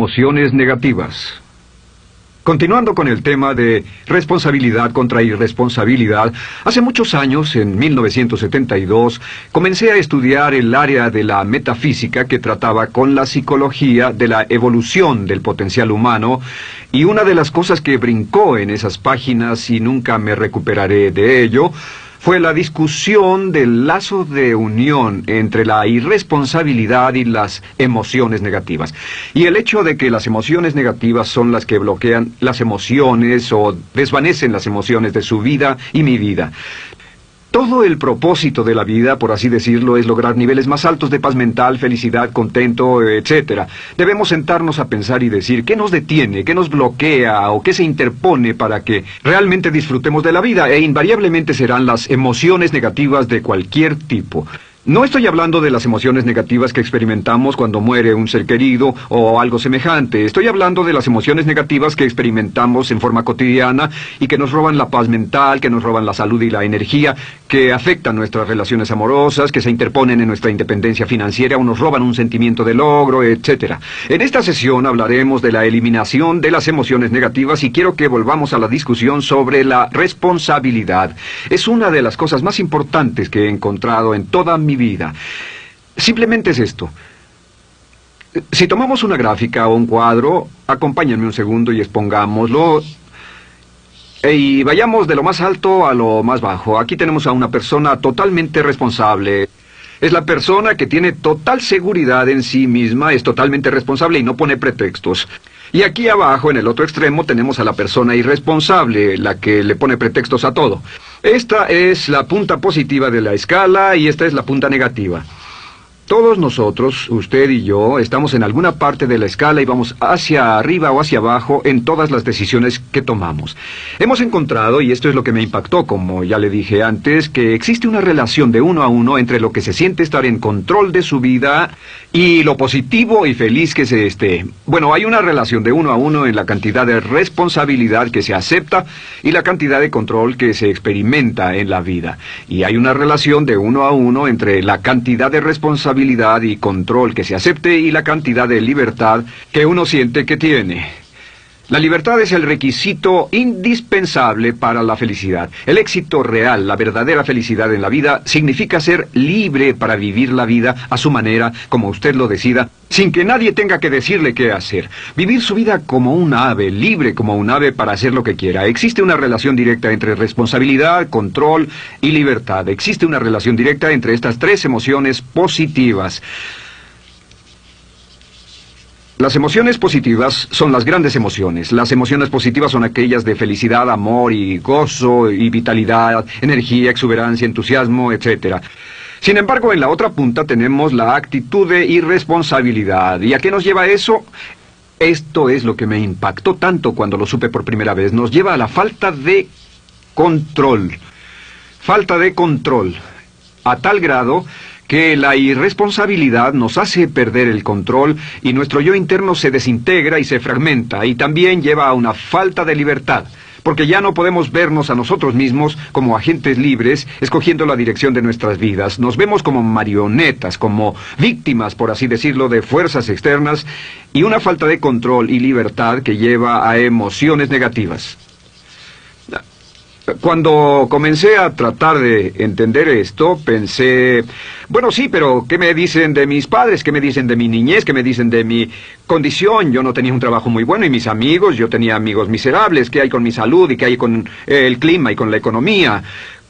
Emociones negativas. Continuando con el tema de responsabilidad contra irresponsabilidad, hace muchos años, en 1972, comencé a estudiar el área de la metafísica que trataba con la psicología de la evolución del potencial humano, y una de las cosas que brincó en esas páginas, y nunca me recuperaré de ello, fue la discusión del lazo de unión entre la irresponsabilidad y las emociones negativas. Y el hecho de que las emociones negativas son las que bloquean las emociones o desvanecen las emociones de su vida y mi vida. Todo el propósito de la vida, por así decirlo, es lograr niveles más altos de paz mental, felicidad, contento, etc. Debemos sentarnos a pensar y decir qué nos detiene, qué nos bloquea o qué se interpone para que realmente disfrutemos de la vida, e invariablemente serán las emociones negativas de cualquier tipo. No estoy hablando de las emociones negativas que experimentamos cuando muere un ser querido o algo semejante. Estoy hablando de las emociones negativas que experimentamos en forma cotidiana y que nos roban la paz mental, que nos roban la salud y la energía, que afectan nuestras relaciones amorosas, que se interponen en nuestra independencia financiera o nos roban un sentimiento de logro, etc. En esta sesión hablaremos de la eliminación de las emociones negativas y quiero que volvamos a la discusión sobre la responsabilidad. Es una de las cosas más importantes que he encontrado en toda mi vida. Simplemente es esto. Si tomamos una gráfica o un cuadro, acompáñenme un segundo y expongámoslo. Y vayamos de lo más alto a lo más bajo. Aquí tenemos a una persona totalmente responsable. Es la persona que tiene total seguridad en sí misma, es totalmente responsable y no pone pretextos. Y aquí abajo, en el otro extremo, tenemos a la persona irresponsable, la que le pone pretextos a todo. Esta es la punta positiva de la escala y esta es la punta negativa. Todos nosotros, usted y yo, estamos en alguna parte de la escala y vamos hacia arriba o hacia abajo en todas las decisiones que tomamos. Hemos encontrado, y esto es lo que me impactó, como ya le dije antes, que existe una relación de uno a uno entre lo que se siente estar en control de su vida y lo positivo y feliz que se esté. Bueno, hay una relación de uno a uno en la cantidad de responsabilidad que se acepta y la cantidad de control que se experimenta en la vida. Y hay una relación de uno a uno entre la cantidad de responsabilidad y control que se acepte y la cantidad de libertad que uno siente que tiene. La libertad es el requisito indispensable para la felicidad. El éxito real, la verdadera felicidad en la vida, significa ser libre para vivir la vida a su manera, como usted lo decida, sin que nadie tenga que decirle qué hacer. Vivir su vida como un ave, libre como un ave para hacer lo que quiera. Existe una relación directa entre responsabilidad, control y libertad. Existe una relación directa entre estas tres emociones positivas. Las emociones positivas son las grandes emociones. Las emociones positivas son aquellas de felicidad, amor y gozo y vitalidad, energía, exuberancia, entusiasmo, etc. Sin embargo, en la otra punta tenemos la actitud de irresponsabilidad. ¿Y a qué nos lleva eso? Esto es lo que me impactó tanto cuando lo supe por primera vez. Nos lleva a la falta de control. Falta de control. A tal grado que la irresponsabilidad nos hace perder el control y nuestro yo interno se desintegra y se fragmenta, y también lleva a una falta de libertad, porque ya no podemos vernos a nosotros mismos como agentes libres, escogiendo la dirección de nuestras vidas. Nos vemos como marionetas, como víctimas, por así decirlo, de fuerzas externas, y una falta de control y libertad que lleva a emociones negativas. Cuando comencé a tratar de entender esto, pensé, bueno, sí, pero ¿qué me dicen de mis padres? ¿Qué me dicen de mi niñez? ¿Qué me dicen de mi condición? Yo no tenía un trabajo muy bueno y mis amigos, yo tenía amigos miserables. ¿Qué hay con mi salud y qué hay con el clima y con la economía?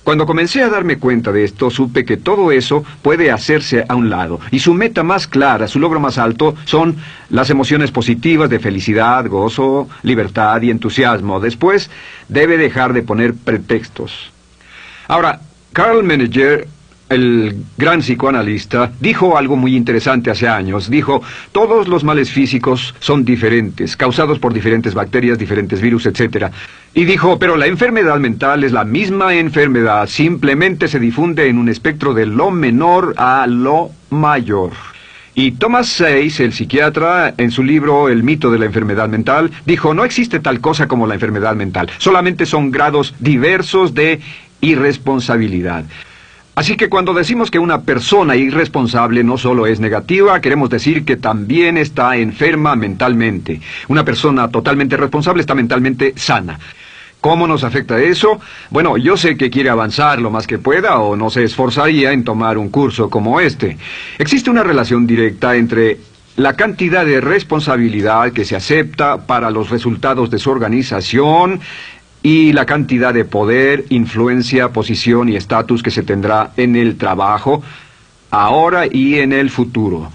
Cuando comencé a darme cuenta de esto, supe que todo eso puede hacerse a un lado. Y su meta más clara, su logro más alto, son las emociones positivas de felicidad, gozo, libertad y entusiasmo. Después, debe dejar de poner pretextos. Ahora, Carl Menninger, el gran psicoanalista, dijo algo muy interesante hace años. Dijo, todos los males físicos son diferentes, causados por diferentes bacterias, diferentes virus, etc. Y dijo, pero la enfermedad mental es la misma enfermedad, simplemente se difunde en un espectro de lo menor a lo mayor. Y Thomas Sayce, el psiquiatra, en su libro El mito de la enfermedad mental, dijo, no existe tal cosa como la enfermedad mental, solamente son grados diversos de irresponsabilidad. Así que cuando decimos que una persona irresponsable no solo es negativa, queremos decir que también está enferma mentalmente. Una persona totalmente responsable está mentalmente sana. ¿Cómo nos afecta eso? Bueno, yo sé que quiere avanzar lo más que pueda o no se esforzaría en tomar un curso como este. Existe una relación directa entre la cantidad de responsabilidad que se acepta para los resultados de su organización y la cantidad de poder, influencia, posición y estatus que se tendrá en el trabajo, ahora y en el futuro.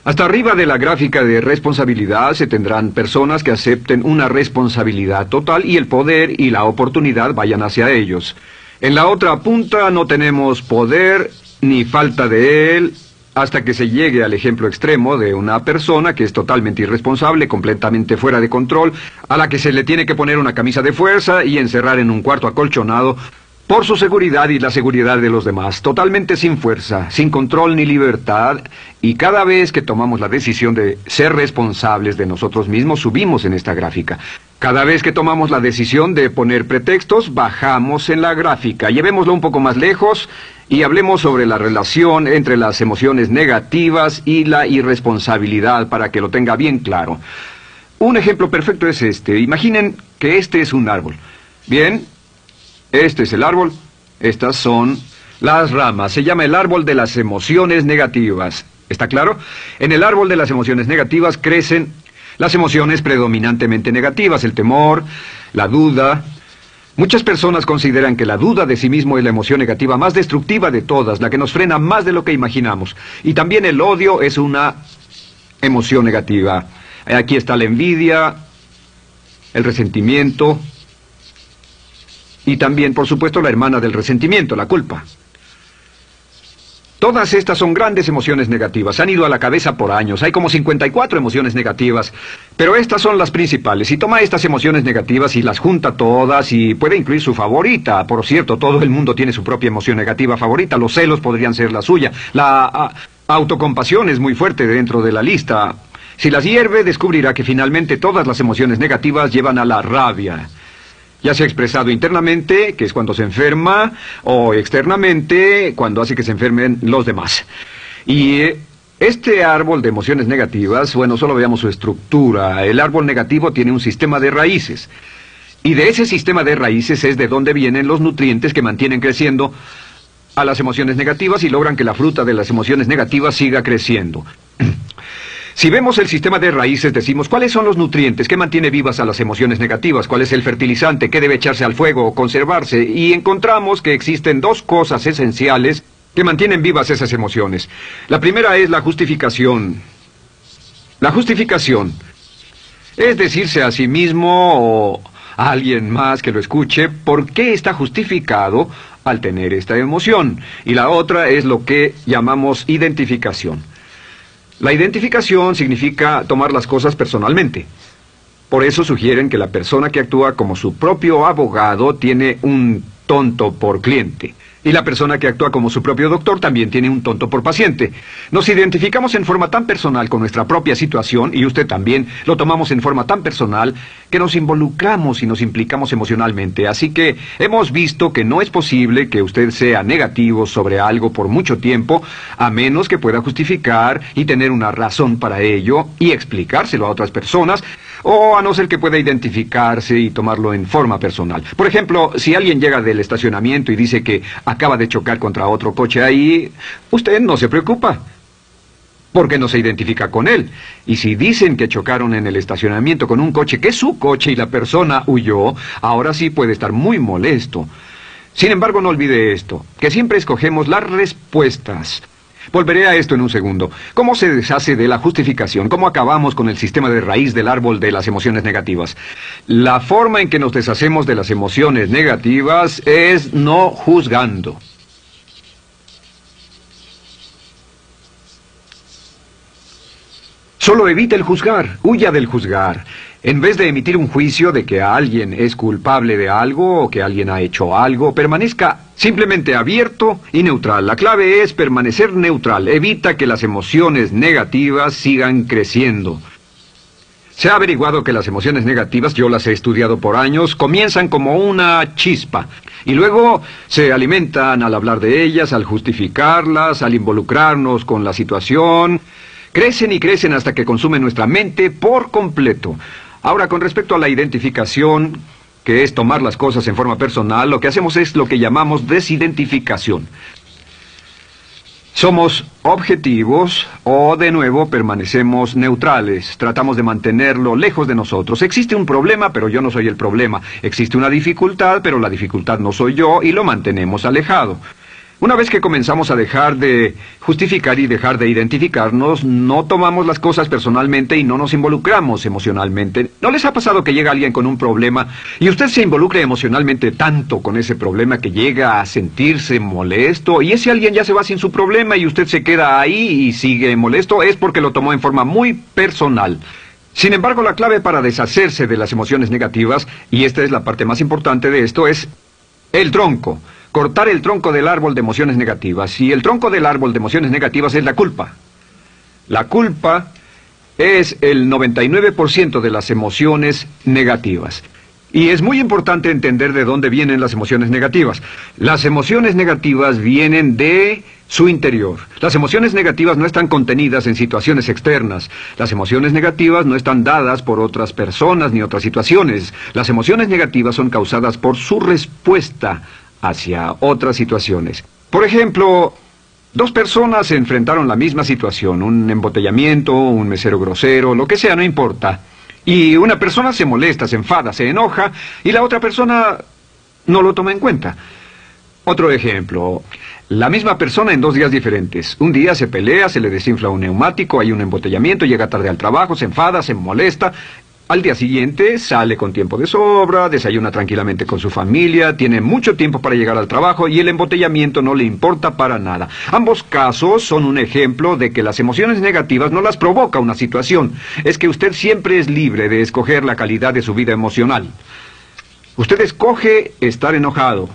Hasta arriba de la gráfica de responsabilidad se tendrán personas que acepten una responsabilidad total y el poder y la oportunidad vayan hacia ellos. En la otra punta no tenemos poder ni falta de él hasta que se llegue al ejemplo extremo de una persona que es totalmente irresponsable, completamente fuera de control, a la que se le tiene que poner una camisa de fuerza y encerrar en un cuarto acolchonado por su seguridad y la seguridad de los demás, totalmente sin fuerza, sin control ni libertad, y cada vez que tomamos la decisión de ser responsables de nosotros mismos, subimos en esta gráfica. Cada vez que tomamos la decisión de poner pretextos, bajamos en la gráfica. Llevémoslo un poco más lejos y hablemos sobre la relación entre las emociones negativas y la irresponsabilidad para que lo tenga bien claro. Un ejemplo perfecto es este. Imaginen que este es un árbol. Bien. Este es el árbol, estas son las ramas. Se llama el árbol de las emociones negativas. ¿Está claro? En el árbol de las emociones negativas crecen las emociones predominantemente negativas, el temor, la duda. Muchas personas consideran que la duda de sí mismo es la emoción negativa más destructiva de todas, la que nos frena más de lo que imaginamos. Y también el odio es una emoción negativa. Aquí está la envidia, el resentimiento. Y también, por supuesto, la hermana del resentimiento, la culpa. Todas estas son grandes emociones negativas. Han ido a la cabeza por años. Hay como 54 emociones negativas. Pero estas son las principales. Si toma estas emociones negativas y las junta todas y puede incluir su favorita. Por cierto, todo el mundo tiene su propia emoción negativa favorita. Los celos podrían ser la suya. La autocompasión es muy fuerte dentro de la lista. Si las hierve, descubrirá que finalmente todas las emociones negativas llevan a la rabia. Ya sea expresado internamente, que es cuando se enferma, o externamente, cuando hace que se enfermen los demás. Y este árbol de emociones negativas, bueno, solo veamos su estructura. El árbol negativo tiene un sistema de raíces. Y de ese sistema de raíces es de donde vienen los nutrientes que mantienen creciendo a las emociones negativas y logran que la fruta de las emociones negativas siga creciendo. Si vemos el sistema de raíces, decimos, ¿cuáles son los nutrientes que mantiene vivas a las emociones negativas? ¿Cuál es el fertilizante? ¿Qué debe echarse al fuego o conservarse? Y encontramos que existen dos cosas esenciales que mantienen vivas esas emociones. La primera es la justificación. La justificación es decirse a sí mismo o a alguien más que lo escuche por qué está justificado al tener esta emoción. Y la otra es lo que llamamos identificación. La identificación significa tomar las cosas personalmente. Por eso sugieren que la persona que actúa como su propio abogado tiene un tonto por cliente. Y la persona que actúa como su propio doctor también tiene un tonto por paciente. Nos identificamos en forma tan personal con nuestra propia situación, y usted también, lo tomamos en forma tan personal, que nos involucramos y nos implicamos emocionalmente. Así que hemos visto que no es posible que usted sea negativo sobre algo por mucho tiempo, a menos que pueda justificar y tener una razón para ello, y explicárselo a otras personas, o a no ser que pueda identificarse y tomarlo en forma personal. Por ejemplo, si alguien llega del estacionamiento y dice que acaba de chocar contra otro coche ahí, usted no se preocupa, porque no se identifica con él. Y si dicen que chocaron en el estacionamiento con un coche que es su coche y la persona huyó, ahora sí puede estar muy molesto. Sin embargo, no olvide esto, que siempre escogemos las respuestas. Volveré a esto en un segundo. ¿Cómo se deshace de la justificación? ¿Cómo acabamos con el sistema de raíz del árbol de las emociones negativas? La forma en que nos deshacemos de las emociones negativas es no juzgando. Solo evite el juzgar, huya del juzgar. En vez de emitir un juicio de que alguien es culpable de algo o que alguien ha hecho algo, permanezca simplemente abierto y neutral. La clave es permanecer neutral. Evita que las emociones negativas sigan creciendo. Se ha averiguado que las emociones negativas, yo las he estudiado por años, comienzan como una chispa y luego se alimentan al hablar de ellas, al justificarlas, al involucrarnos con la situación. Crecen y crecen hasta que consumen nuestra mente por completo. Ahora, con respecto a la identificación, que es tomar las cosas en forma personal, lo que hacemos es lo que llamamos desidentificación. Somos objetivos o, de nuevo, permanecemos neutrales. Tratamos de mantenerlo lejos de nosotros. Existe un problema, pero yo no soy el problema. Existe una dificultad, pero la dificultad no soy yo, y lo mantenemos alejado. Una vez que comenzamos a dejar de justificar y dejar de identificarnos, no tomamos las cosas personalmente y no nos involucramos emocionalmente. ¿No les ha pasado que llega alguien con un problema y usted se involucra emocionalmente tanto con ese problema que llega a sentirse molesto y ese alguien ya se va sin su problema y usted se queda ahí y sigue molesto? Es porque lo tomó en forma muy personal. Sin embargo, la clave para deshacerse de las emociones negativas, y esta es la parte más importante de esto, es el tronco. Cortar el tronco del árbol de emociones negativas. Y el tronco del árbol de emociones negativas es la culpa. La culpa es el 99% de las emociones negativas. Y es muy importante entender de dónde vienen las emociones negativas. Las emociones negativas vienen de su interior. Las emociones negativas no están contenidas en situaciones externas. Las emociones negativas no están dadas por otras personas ni otras situaciones. Las emociones negativas son causadas por su respuesta hacia otras situaciones. Por ejemplo, dos personas se enfrentaron la misma situación, un embotellamiento, un mesero grosero, lo que sea, no importa. Y una persona se molesta, se enfada, se enoja, y la otra persona no lo toma en cuenta. Otro ejemplo, la misma persona en 2 días diferentes. Un día se pelea, se le desinfla un neumático, hay un embotellamiento, llega tarde al trabajo, se enfada, se molesta. Al día siguiente sale con tiempo de sobra, desayuna tranquilamente con su familia, tiene mucho tiempo para llegar al trabajo y el embotellamiento no le importa para nada. Ambos casos son un ejemplo de que las emociones negativas no las provoca una situación. Es que usted siempre es libre de escoger la calidad de su vida emocional. Usted escoge estar enojado.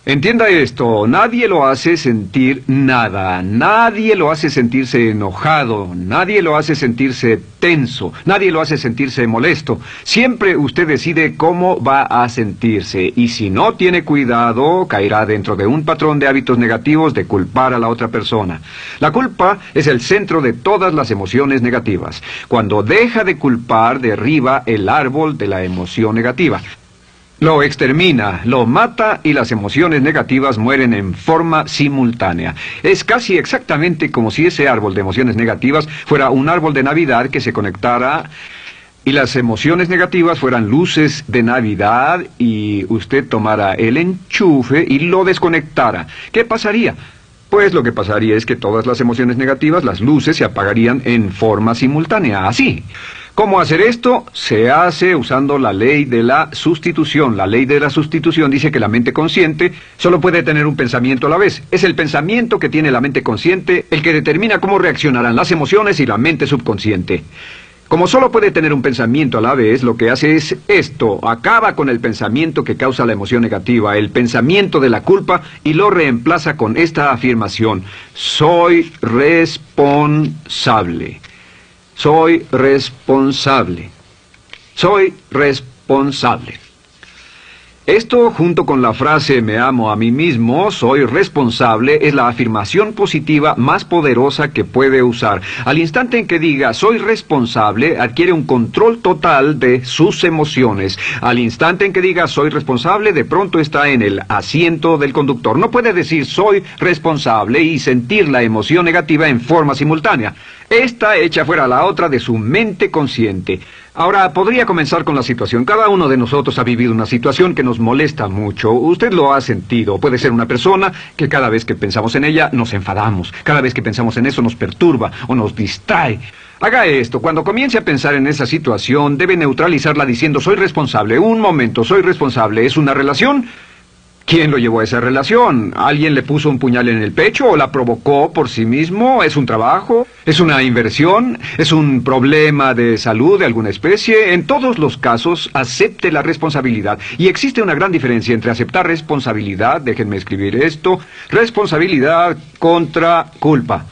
Entienda esto, nadie lo hace sentir nada, nadie lo hace sentirse enojado, nadie lo hace sentirse tenso, nadie lo hace sentirse molesto. Siempre usted decide cómo va a sentirse y si no tiene cuidado, caerá dentro de un patrón de hábitos negativos de culpar a la otra persona. La culpa es el centro de todas las emociones negativas. Cuando deja de culpar, derriba el árbol de la emoción negativa. Lo extermina, lo mata y las emociones negativas mueren en forma simultánea. Es casi exactamente como si ese árbol de emociones negativas fuera un árbol de Navidad que se conectara y las emociones negativas fueran luces de Navidad y usted tomara el enchufe y lo desconectara. ¿Qué pasaría? Pues lo que pasaría es que todas las emociones negativas, las luces, se apagarían en forma simultánea, así. ¿Cómo hacer esto? Se hace usando la ley de la sustitución. La ley de la sustitución dice que la mente consciente solo puede tener un pensamiento a la vez. Es el pensamiento que tiene la mente consciente el que determina cómo reaccionarán las emociones y la mente subconsciente. Como solo puede tener un pensamiento a la vez, lo que hace es esto: acaba con el pensamiento que causa la emoción negativa, el pensamiento de la culpa, y lo reemplaza con esta afirmación: soy responsable. Soy responsable. Soy responsable. Esto, junto con la frase me amo a mí mismo, soy responsable, es la afirmación positiva más poderosa que puede usar. Al instante en que diga soy responsable, adquiere un control total de sus emociones. Al instante en que diga soy responsable, de pronto está en el asiento del conductor. No puede decir soy responsable y sentir la emoción negativa en forma simultánea. Esta echa fuera la otra de su mente consciente. Ahora, podría comenzar con la situación. Cada uno de nosotros ha vivido una situación que nos molesta mucho. Usted lo ha sentido. Puede ser una persona que cada vez que pensamos en ella nos enfadamos. Cada vez que pensamos en eso nos perturba o nos distrae. Haga esto. Cuando comience a pensar en esa situación, debe neutralizarla diciendo soy responsable. Un momento, soy responsable. ¿Es una relación? ¿Quién lo llevó a esa relación? ¿Alguien le puso un puñal en el pecho o la provocó por sí mismo? ¿Es un trabajo? ¿Es una inversión? ¿Es un problema de salud de alguna especie? En todos los casos, acepte la responsabilidad. Y existe una gran diferencia entre aceptar responsabilidad, déjenme escribir esto, responsabilidad contra culpa.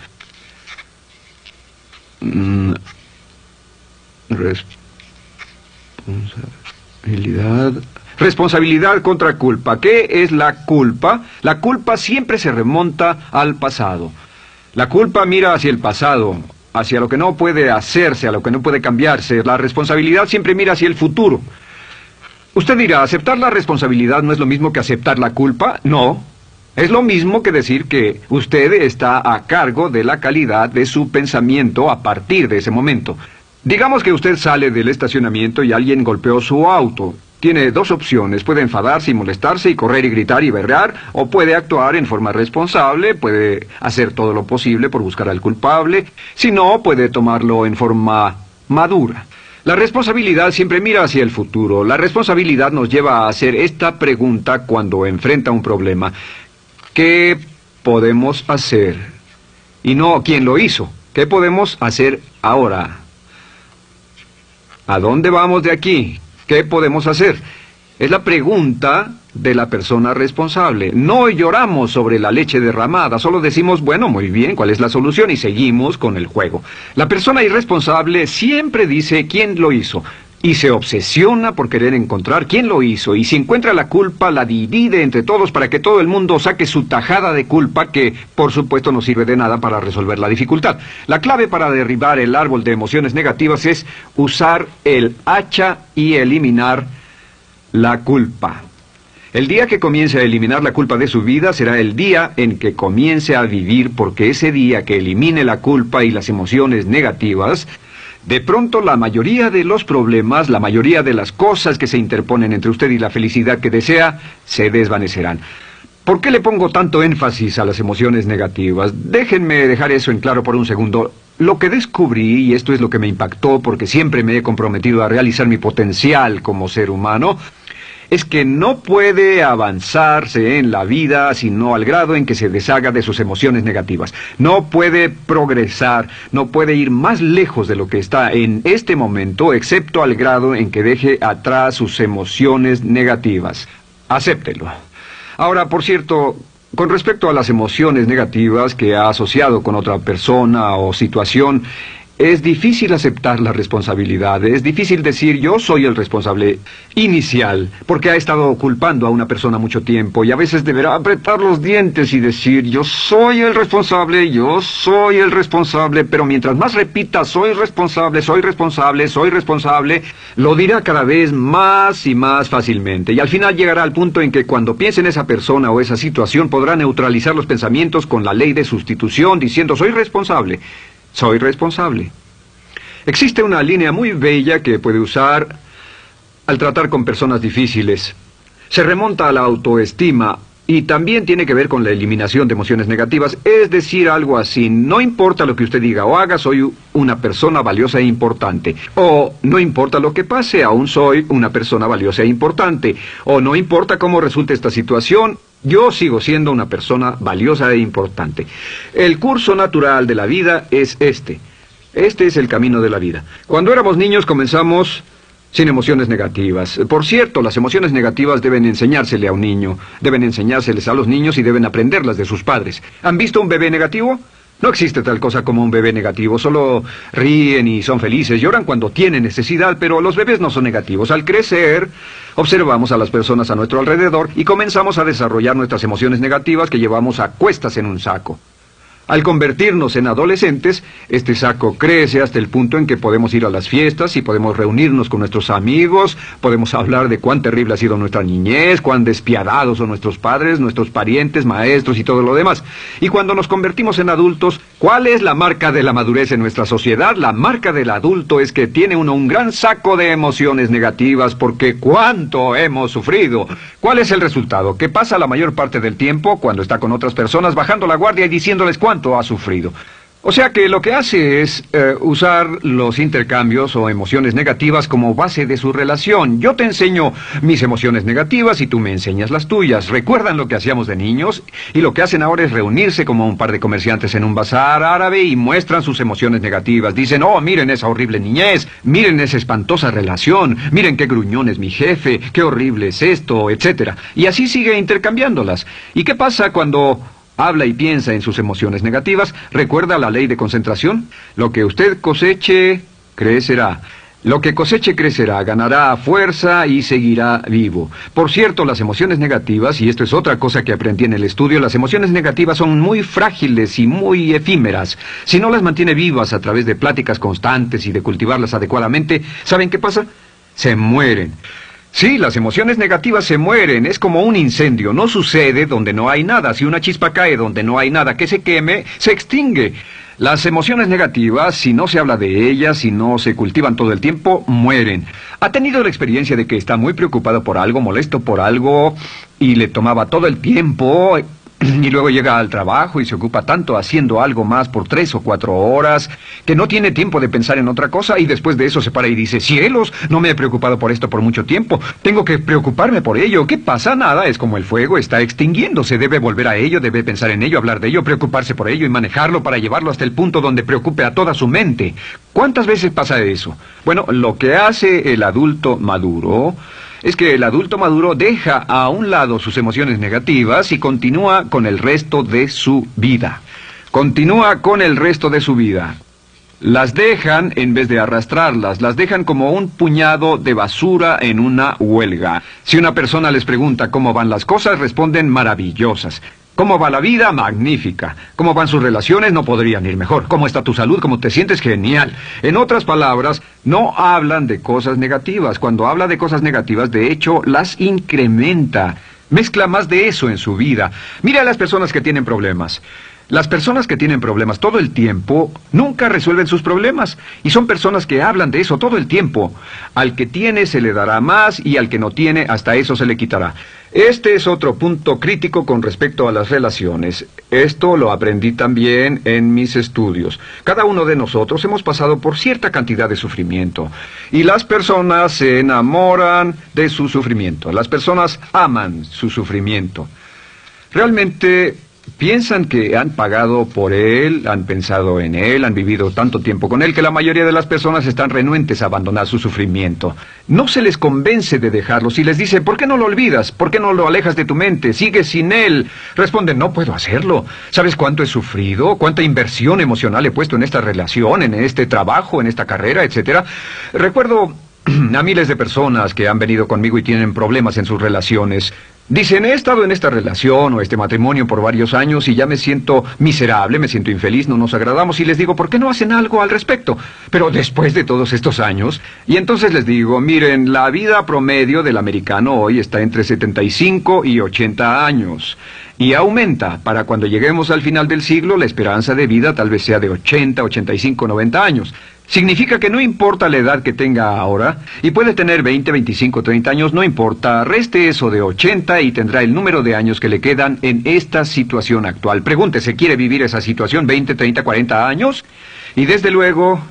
Responsabilidad. Responsabilidad contra culpa. ¿Qué es la culpa? La culpa siempre se remonta al pasado. La culpa mira hacia el pasado, hacia lo que no puede hacerse, a lo que no puede cambiarse. La responsabilidad siempre mira hacia el futuro. Usted dirá, ¿aceptar la responsabilidad no es lo mismo que aceptar la culpa? No. Es lo mismo que decir que usted está a cargo de la calidad de su pensamiento a partir de ese momento. Digamos que usted sale del estacionamiento y alguien golpeó su auto. Tiene dos opciones: puede enfadarse y molestarse y correr y gritar y berrear, o puede actuar en forma responsable, puede hacer todo lo posible por buscar al culpable. Si no, puede tomarlo en forma madura. La responsabilidad siempre mira hacia el futuro. La responsabilidad nos lleva a hacer esta pregunta cuando enfrenta un problema: ¿qué podemos hacer? Y no ¿quién lo hizo? ¿Qué podemos hacer ahora? ¿A dónde vamos de aquí? ¿Qué podemos hacer? Es la pregunta de la persona responsable. No lloramos sobre la leche derramada, solo decimos, bueno, muy bien, ¿cuál es la solución? Y seguimos con el juego. La persona irresponsable siempre dice quién lo hizo, y se obsesiona por querer encontrar quién lo hizo, y si encuentra la culpa, la divide entre todos para que todo el mundo saque su tajada de culpa, que por supuesto no sirve de nada para resolver la dificultad. La clave para derribar el árbol de emociones negativas es usar el hacha y eliminar la culpa. El día que comience a eliminar la culpa de su vida será el día en que comience a vivir, porque ese día que elimine la culpa y las emociones negativas, de pronto la mayoría de los problemas, la mayoría de las cosas que se interponen entre usted y la felicidad que desea, se desvanecerán. ¿Por qué le pongo tanto énfasis a las emociones negativas? Déjenme dejar eso en claro por un segundo. Lo que descubrí, y esto es lo que me impactó porque siempre me he comprometido a realizar mi potencial como ser humano, es que no puede avanzarse en la vida sino al grado en que se deshaga de sus emociones negativas. No puede progresar, no puede ir más lejos de lo que está en este momento, excepto al grado en que deje atrás sus emociones negativas. Acéptelo. Ahora, por cierto, con respecto a las emociones negativas que ha asociado con otra persona o situación, es difícil aceptar la responsabilidad, es difícil decir yo soy el responsable inicial, porque ha estado culpando a una persona mucho tiempo y a veces deberá apretar los dientes y decir yo soy el responsable, pero mientras más repita soy responsable, lo dirá cada vez más y más fácilmente, y al final llegará al punto en que cuando piense en esa persona o esa situación podrá neutralizar los pensamientos con la ley de sustitución diciendo soy responsable. Soy responsable. Existe una línea muy bella que puede usar al tratar con personas difíciles. Se remonta a la autoestima y también tiene que ver con la eliminación de emociones negativas. Es decir, algo así: no importa lo que usted diga o haga, soy una persona valiosa e importante. O no importa lo que pase, aún soy una persona valiosa e importante. O no importa cómo resulte esta situación, yo sigo siendo una persona valiosa e importante. El curso natural de la vida es este. Este es el camino de la vida. Cuando éramos niños comenzamos sin emociones negativas. Por cierto, las emociones negativas deben enseñársele a un niño. Deben enseñárseles a los niños y deben aprenderlas de sus padres. ¿Han visto un bebé negativo? No existe tal cosa como un bebé negativo, solo ríen y son felices, lloran cuando tienen necesidad, pero los bebés no son negativos. Al crecer, observamos a las personas a nuestro alrededor y comenzamos a desarrollar nuestras emociones negativas que llevamos a cuestas en un saco. Al convertirnos en adolescentes, este saco crece hasta el punto en que podemos ir a las fiestas y podemos reunirnos con nuestros amigos, podemos hablar de cuán terrible ha sido nuestra niñez, cuán despiadados son nuestros padres, nuestros parientes, maestros y todo lo demás. Y cuando nos convertimos en adultos, ¿cuál es la marca de la madurez en nuestra sociedad? La marca del adulto es que tiene uno un gran saco de emociones negativas porque ¿cuánto hemos sufrido? ¿Cuál es el resultado? Que pasa la mayor parte del tiempo cuando está con otras personas bajando la guardia y diciéndoles cuánto ha sufrido. O sea que lo que hace es usar los intercambios o emociones negativas como base de su relación. Yo te enseño mis emociones negativas y tú me enseñas las tuyas. ¿Recuerdan lo que hacíamos de niños? Y lo que hacen ahora es reunirse como un par de comerciantes en un bazar árabe y muestran sus emociones negativas. Dicen, oh, miren esa horrible niñez, miren esa espantosa relación, miren qué gruñón es mi jefe, qué horrible es esto, etc. Y así sigue intercambiándolas. ¿Y qué pasa cuando habla y piensa en sus emociones negativas? ¿Recuerda la ley de concentración? Lo que usted coseche, crecerá. Lo que coseche crecerá, ganará fuerza y seguirá vivo. Por cierto, las emociones negativas, y esto es otra cosa que aprendí en el estudio, las emociones negativas son muy frágiles y muy efímeras. Si no las mantiene vivas a través de pláticas constantes y de cultivarlas adecuadamente, ¿saben qué pasa? Se mueren. Sí, las emociones negativas se mueren, es como un incendio, no sucede donde no hay nada. Si una chispa cae donde no hay nada que se queme, se extingue. Las emociones negativas, si no se habla de ellas, si no se cultivan todo el tiempo, mueren. ¿Ha tenido la experiencia de que está muy preocupado por algo, molesto por algo, y le tomaba todo el tiempo, y luego llega al trabajo y se ocupa tanto haciendo algo más por 3 o 4 horas, que no tiene tiempo de pensar en otra cosa, y después de eso se para y dice, cielos, no me he preocupado por esto por mucho tiempo, tengo que preocuparme por ello? ¿Qué pasa? Nada, es como el fuego, está extinguiéndose, debe volver a ello, debe pensar en ello, hablar de ello, preocuparse por ello y manejarlo para llevarlo hasta el punto donde preocupe a toda su mente. ¿Cuántas veces pasa eso? Bueno, lo que hace el adulto maduro es que el adulto maduro deja a un lado sus emociones negativas y continúa con el resto de su vida. Continúa con el resto de su vida. Las dejan en vez de arrastrarlas, las dejan como un puñado de basura en una huelga. Si una persona les pregunta cómo van las cosas, responden maravillosas. ¿Cómo va la vida? Magnífica. ¿Cómo van sus relaciones? No podrían ir mejor. ¿Cómo está tu salud? ¿Cómo te sientes? Genial. En otras palabras, no hablan de cosas negativas. Cuando habla de cosas negativas, de hecho, las incrementa. Mezcla más de eso en su vida. Mira a las personas que tienen problemas. Las personas que tienen problemas todo el tiempo nunca resuelven sus problemas. Y son personas que hablan de eso todo el tiempo. Al que tiene se le dará más y al que no tiene hasta eso se le quitará. Este es otro punto crítico con respecto a las relaciones. Esto lo aprendí también en mis estudios. Cada uno de nosotros hemos pasado por cierta cantidad de sufrimiento. Y las personas se enamoran de su sufrimiento. Las personas aman su sufrimiento. Realmente piensan que han pagado por él, han pensado en él, han vivido tanto tiempo con él, que la mayoría de las personas están renuentes a abandonar su sufrimiento. No se les convence de dejarlo. Si les dicen, ¿por qué no lo olvidas? ¿Por qué no lo alejas de tu mente? ¿Sigues sin él? Responden, no puedo hacerlo. ¿Sabes cuánto he sufrido? ¿Cuánta inversión emocional he puesto en esta relación, en este trabajo, en esta carrera, etcétera? Recuerdo a miles de personas que han venido conmigo y tienen problemas en sus relaciones. Dicen, he estado en esta relación o este matrimonio por varios años y ya me siento miserable, me siento infeliz, no nos agradamos, y les digo, ¿por qué no hacen algo al respecto? Pero después de todos estos años, y entonces les digo, miren, la vida promedio del americano hoy está entre 75 y 80 años. Y aumenta. Para cuando lleguemos al final del siglo, la esperanza de vida tal vez sea de 80, 85, 90 años. Significa que no importa la edad que tenga ahora, y puede tener 20, 25, 30 años, no importa, reste eso de 80 y tendrá el número de años que le quedan en esta situación actual. Pregúntese, ¿quiere vivir esa situación 20, 30, 40 años? Y desde luego,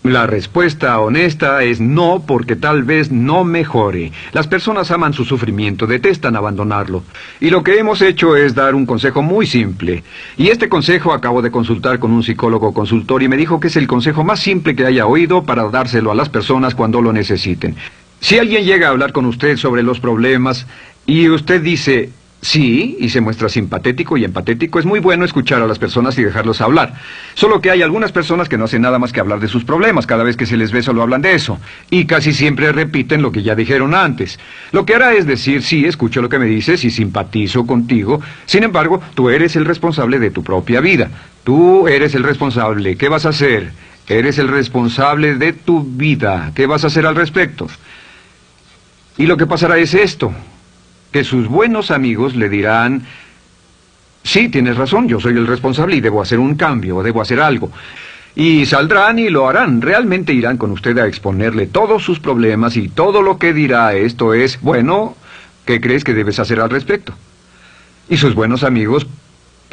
la respuesta honesta es no, porque tal vez no mejore. Las personas aman su sufrimiento, detestan abandonarlo. Y lo que hemos hecho es dar un consejo muy simple. Y este consejo acabo de consultar con un psicólogo consultor y me dijo que es el consejo más simple que haya oído para dárselo a las personas cuando lo necesiten. Si alguien llega a hablar con usted sobre los problemas y usted dice sí, y se muestra simpatético y empatético, es muy bueno escuchar a las personas y dejarlos hablar. Solo que hay algunas personas que no hacen nada más que hablar de sus problemas. Cada vez que se les ve solo hablan de eso. Y casi siempre repiten lo que ya dijeron antes. Lo que hará es decir, sí, escucho lo que me dices y simpatizo contigo. Sin embargo, tú eres el responsable de tu propia vida. Tú eres el responsable. ¿Qué vas a hacer? Eres el responsable de tu vida. ¿Qué vas a hacer al respecto? Y lo que pasará es esto, que sus buenos amigos le dirán, sí, tienes razón, yo soy el responsable y debo hacer un cambio, debo hacer algo. Y saldrán y lo harán, realmente irán con usted a exponerle todos sus problemas y todo lo que dirá esto es, bueno, ¿qué crees que debes hacer al respecto? Y sus buenos amigos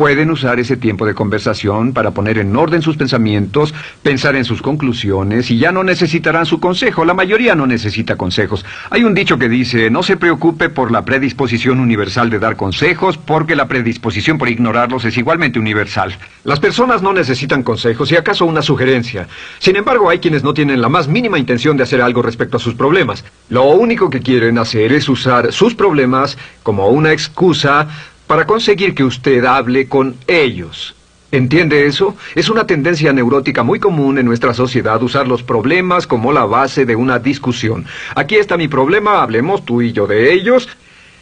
pueden usar ese tiempo de conversación para poner en orden sus pensamientos, pensar en sus conclusiones y ya no necesitarán su consejo. La mayoría no necesita consejos. Hay un dicho que dice, no se preocupe por la predisposición universal de dar consejos, porque la predisposición por ignorarlos es igualmente universal. Las personas no necesitan consejos, si acaso una sugerencia. Sin embargo, hay quienes no tienen la más mínima intención de hacer algo respecto a sus problemas. Lo único que quieren hacer es usar sus problemas como una excusa para conseguir que usted hable con ellos. ¿Entiende eso? Es una tendencia neurótica muy común en nuestra sociedad usar los problemas como la base de una discusión. Aquí está mi problema, hablemos tú y yo de ellos.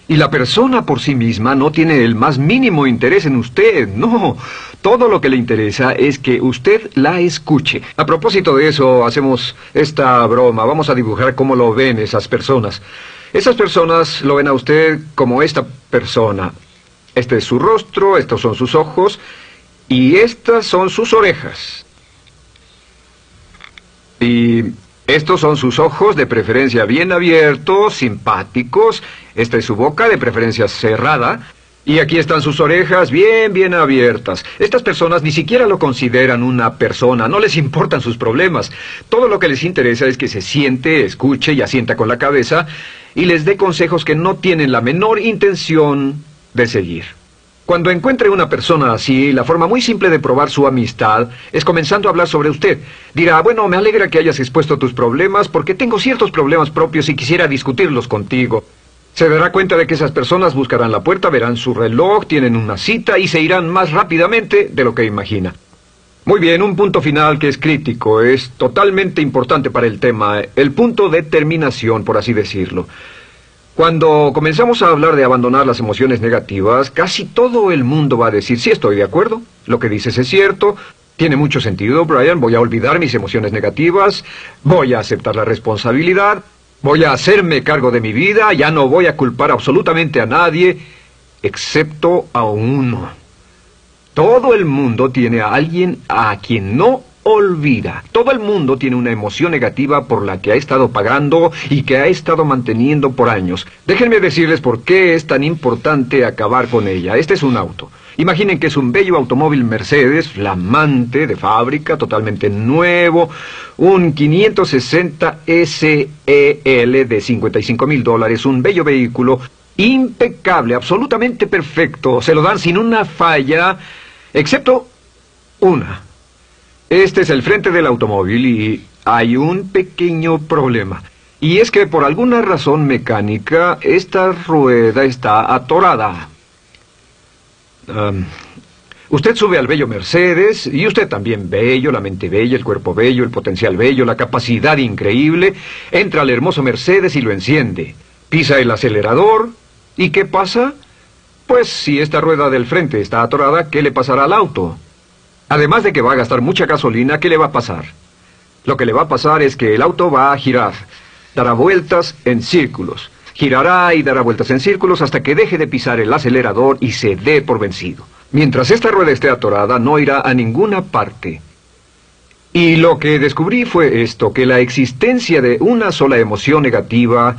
Y la persona por sí misma no tiene el más mínimo interés en usted, no. Todo lo que le interesa es que usted la escuche. A propósito de eso, hacemos esta broma. Vamos a dibujar cómo lo ven esas personas. Esas personas lo ven a usted como esta persona. Este es su rostro, estos son sus ojos, y estas son sus orejas. Y estos son sus ojos, de preferencia bien abiertos, simpáticos. Esta es su boca, de preferencia cerrada. Y aquí están sus orejas bien abiertas. Estas personas ni siquiera lo consideran una persona, no les importan sus problemas. Todo lo que les interesa es que se siente, escuche y asienta con la cabeza y les dé consejos que no tienen la menor intención de seguir. Cuando encuentre una persona así, la forma muy simple de probar su amistad es comenzando a hablar sobre usted. Dirá, bueno, me alegra que hayas expuesto tus problemas porque tengo ciertos problemas propios y quisiera discutirlos contigo. Se dará cuenta de que esas personas buscarán la puerta, verán su reloj, tienen una cita y se irán más rápidamente de lo que imagina. Muy bien, un punto final que es crítico, es totalmente importante para el tema, el punto de terminación, por así decirlo. Cuando comenzamos a hablar de abandonar las emociones negativas, casi todo el mundo va a decir, sí, estoy de acuerdo, lo que dices es cierto, tiene mucho sentido, Brian, voy a olvidar mis emociones negativas, voy a aceptar la responsabilidad, voy a hacerme cargo de mi vida, ya no voy a culpar absolutamente a nadie, excepto a uno. Todo el mundo tiene a alguien a quien no olvida. Todo el mundo tiene una emoción negativa por la que ha estado pagando y que ha estado manteniendo por años. Déjenme decirles por qué es tan importante acabar con ella. Este es un auto. Imaginen que es un bello automóvil Mercedes, flamante, de fábrica, totalmente nuevo, un 560 SEL de $55,000, un bello vehículo, impecable, absolutamente perfecto. Se lo dan sin una falla, excepto una. Este es el frente del automóvil y hay un pequeño problema. Y es que por alguna razón mecánica, esta rueda está atorada. Usted sube al bello Mercedes, y usted también bello, la mente bella, el cuerpo bello, el potencial bello, la capacidad increíble. Entra al hermoso Mercedes y lo enciende. Pisa el acelerador, ¿y qué pasa? Pues si esta rueda del frente está atorada, ¿qué le pasará al auto? Además de que va a gastar mucha gasolina, ¿qué le va a pasar? Lo que le va a pasar es que el auto va a girar, dará vueltas en círculos. Girará y dará vueltas en círculos hasta que deje de pisar el acelerador y se dé por vencido. Mientras esta rueda esté atorada, no irá a ninguna parte. Y lo que descubrí fue esto, que la existencia de una sola emoción negativa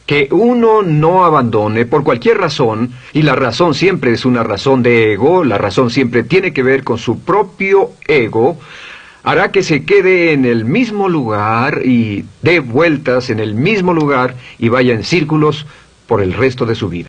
que uno no abandone por cualquier razón, y la razón siempre es una razón de ego, la razón siempre tiene que ver con su propio ego, hará que se quede en el mismo lugar y dé vueltas en el mismo lugar y vaya en círculos por el resto de su vida.